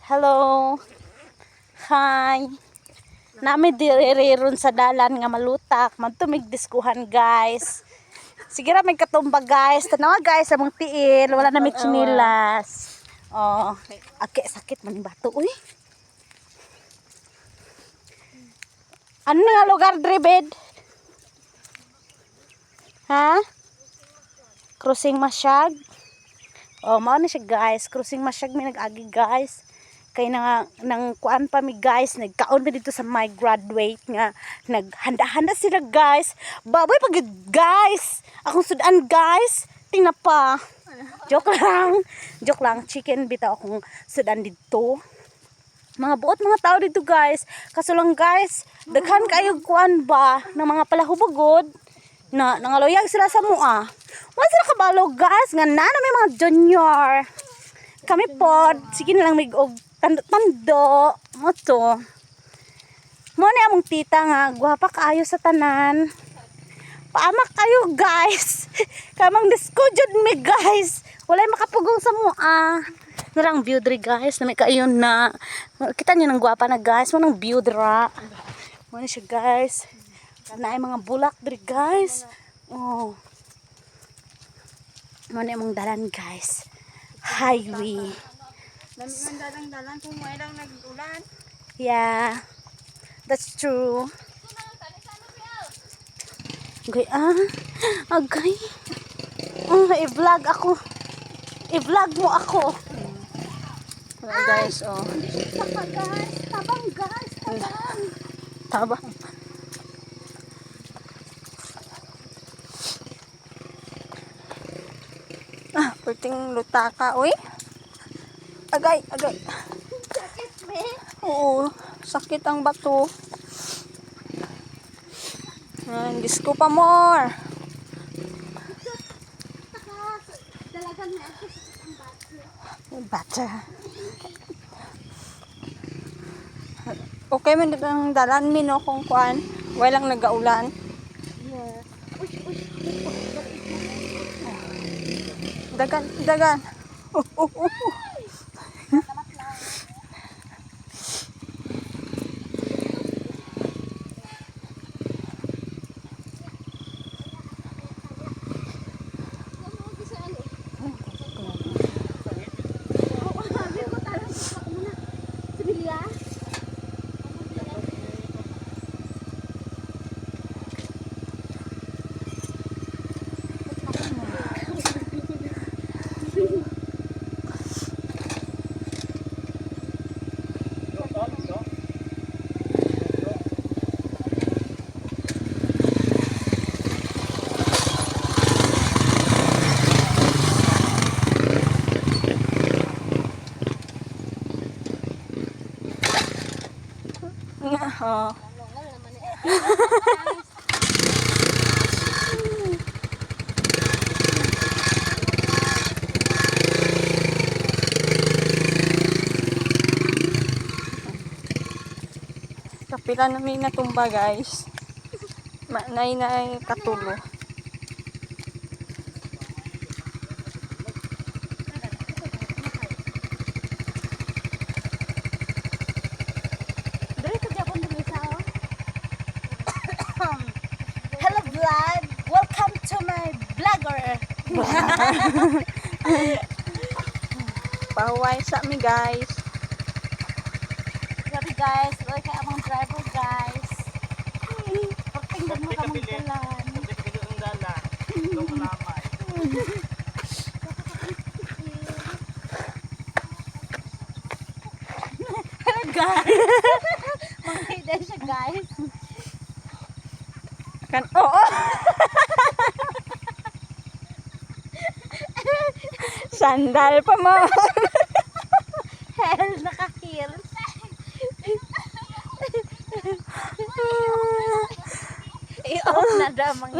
Hello. Hi. Nami diri ron sa dalan nga malutak, mantumig diskuhan guys. Sige ra may katumba guys. Tanawa guys among tiil, wala na may chinilas. Oh, ake sakit man bato uy. Ano nga lugar dre bed? Ha? Crossing Masyag. Oh, mao na siya guys. Crossing Masyag may nag-agi guys. Kay nang kuan pa mi guys, nagkaon mi dito sa my graduate nga naghanda-handa sila guys. Baboy pag guys. Akong sudan guys. Tingna pa. Joke lang. Joke lang. Chicken bitaw akong sudan dito. Mga buot mga tao dito guys. Kaso lang guys, daghan kayo kuan ba ng mga palahubagod na nangaloyag sila sa mua. Wala sila kabalo guys nga na may mga junior. Kami pod, sige na lang mig-og tando mo to. Mo na among tita nga gwapa kaayo sa tanan. Paamak kayo guys. Kamang diskujud mi guys. Walay makapugong sa mua. Narang view diri guys, na may kaayon na. Kita niyo nang gwapa na guys, mo nang view dira. Mo na siya guys. Na ay mga bulak diri guys. Oh. Mo na among dalan guys. Highway. Dami man dalang kung may lang nag-ulan. Yeah, that's true. Agay, agay. I-vlog ako. I-vlog mo ako. Hello guys, oh. Saka guys, tabang guys, tabang. Tabang. Puting lutaka, uy. Agay, agay. Sakit me. Oo, sakit ang bato. Disco pa more. Dalagan na ako ang bato. Bato. Okay man ang dalan mi no kung kuan, walang nagaulan. Yeah. Dagan, dagan. Oh. Kapila namin natumba guys. Nay katulo. Hello vlog, welcome to my vlogger. Pahuway sa mi guys. Grabe guys, oy kay among driver guys. Pagtingdan mo kamong dalan. Guys. Manghida siya guys. Kan oo. Sandal pa mo. Hell, naka-heels. I-off na damang